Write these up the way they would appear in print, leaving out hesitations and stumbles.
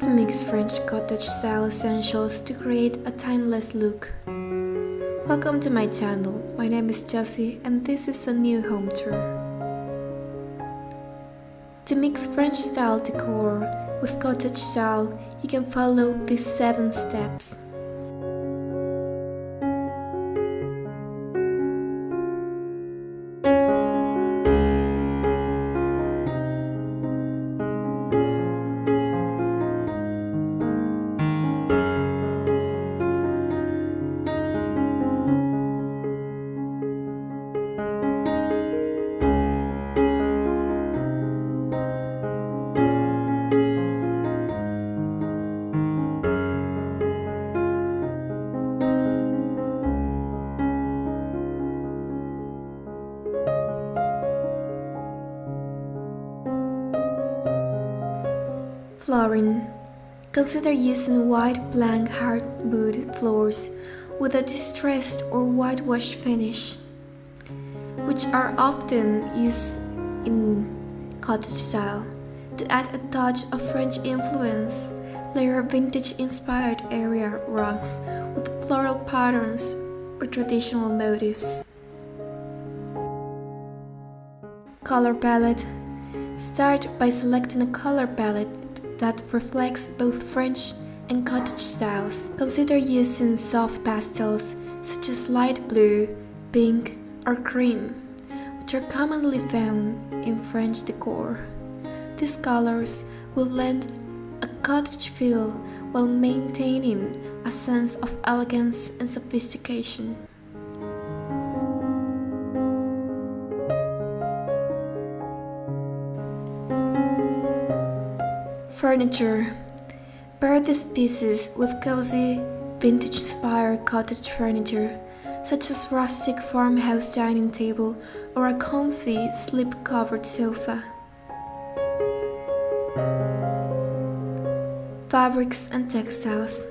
to mix French cottage-style essentials to create a timeless look. Welcome to my channel. My name is Jessie and this is a new home tour. To mix French-style decor with cottage-style, you can follow these 7 steps. Flooring. Consider using white blank hardwood floors with a distressed or whitewashed finish, which are often used in cottage style. To add a touch of French influence, layer vintage-inspired area rugs with floral patterns or traditional motifs. Color palette. Start by selecting a color palette that reflects both French and cottage styles. Consider using soft pastels such as light blue, pink, or cream, which are commonly found in French decor. These colors will lend a cottage feel while maintaining a sense of elegance and sophistication. Furniture. Pair these pieces with cozy, vintage-inspired cottage furniture, such as rustic farmhouse dining table or a comfy, slip-covered sofa. Fabrics and textiles.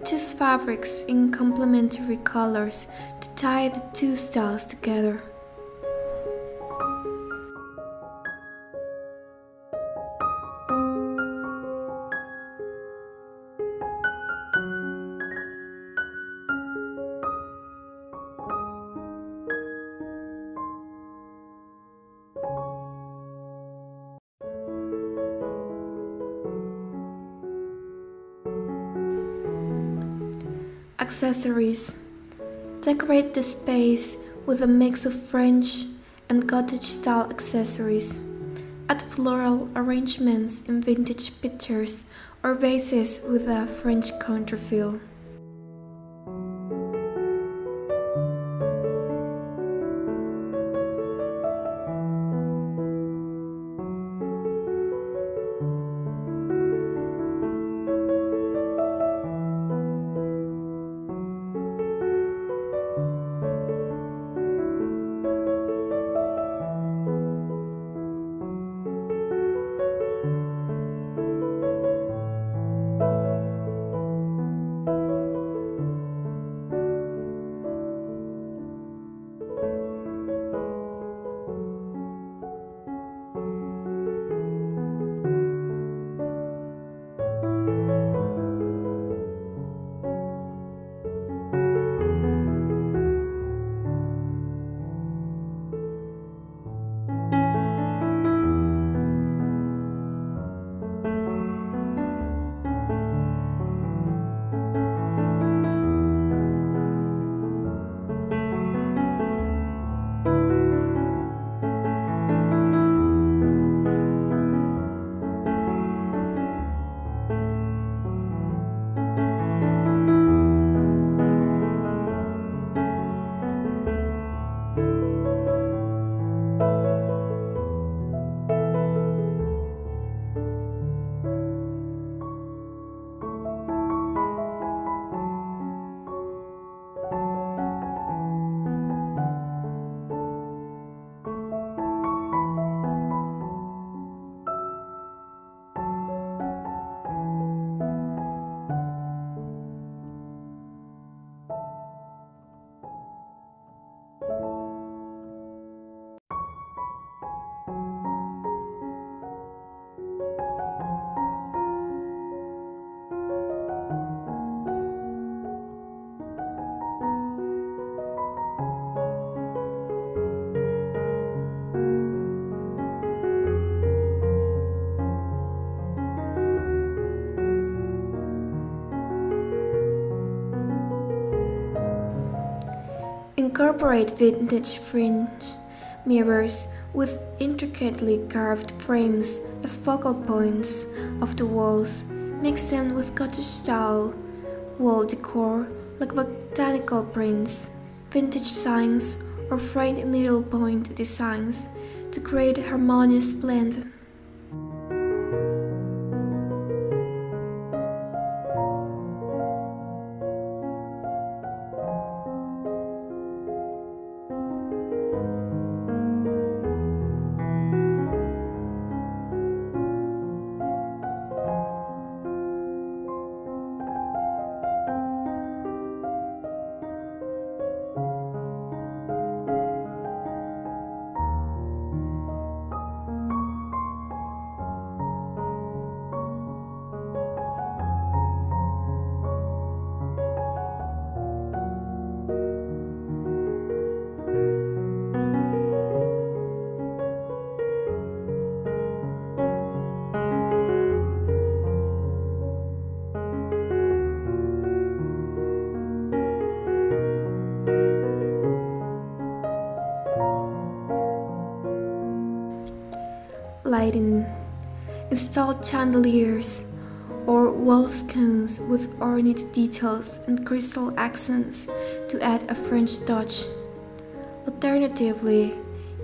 Choose fabrics in complementary colors to tie the two styles together. Accessories. Decorate the space with a mix of French and cottage-style accessories. Add floral arrangements in vintage pictures or vases with a French counter feel. Incorporate vintage fringe mirrors with intricately carved frames as focal points of the walls. Mix them with cottage-style wall decor like botanical prints, vintage signs, or framed needlepoint designs to create a harmonious blend. Lighting. Install chandeliers or wall sconces with ornate details and crystal accents to add a French touch. Alternatively,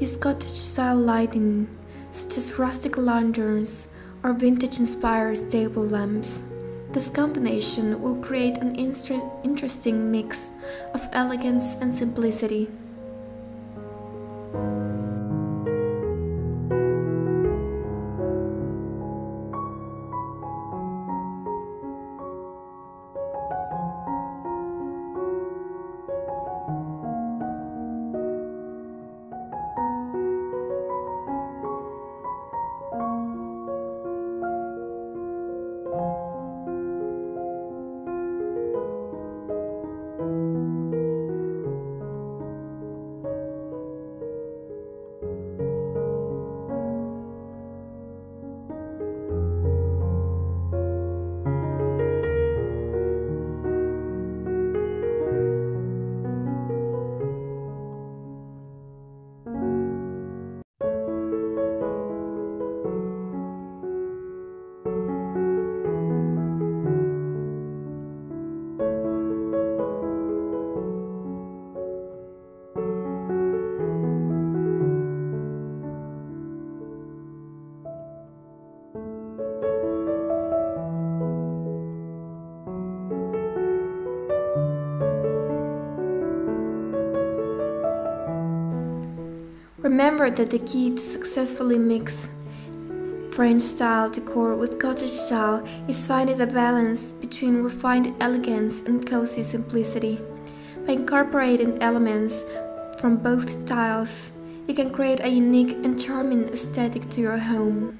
use cottage-style lighting such as rustic lanterns or vintage-inspired table lamps. This combination will create an interesting mix of elegance and simplicity. Remember that the key to successfully mix French-style decor with cottage-style is finding a balance between refined elegance and cozy simplicity. By incorporating elements from both styles, you can create a unique and charming aesthetic to your home.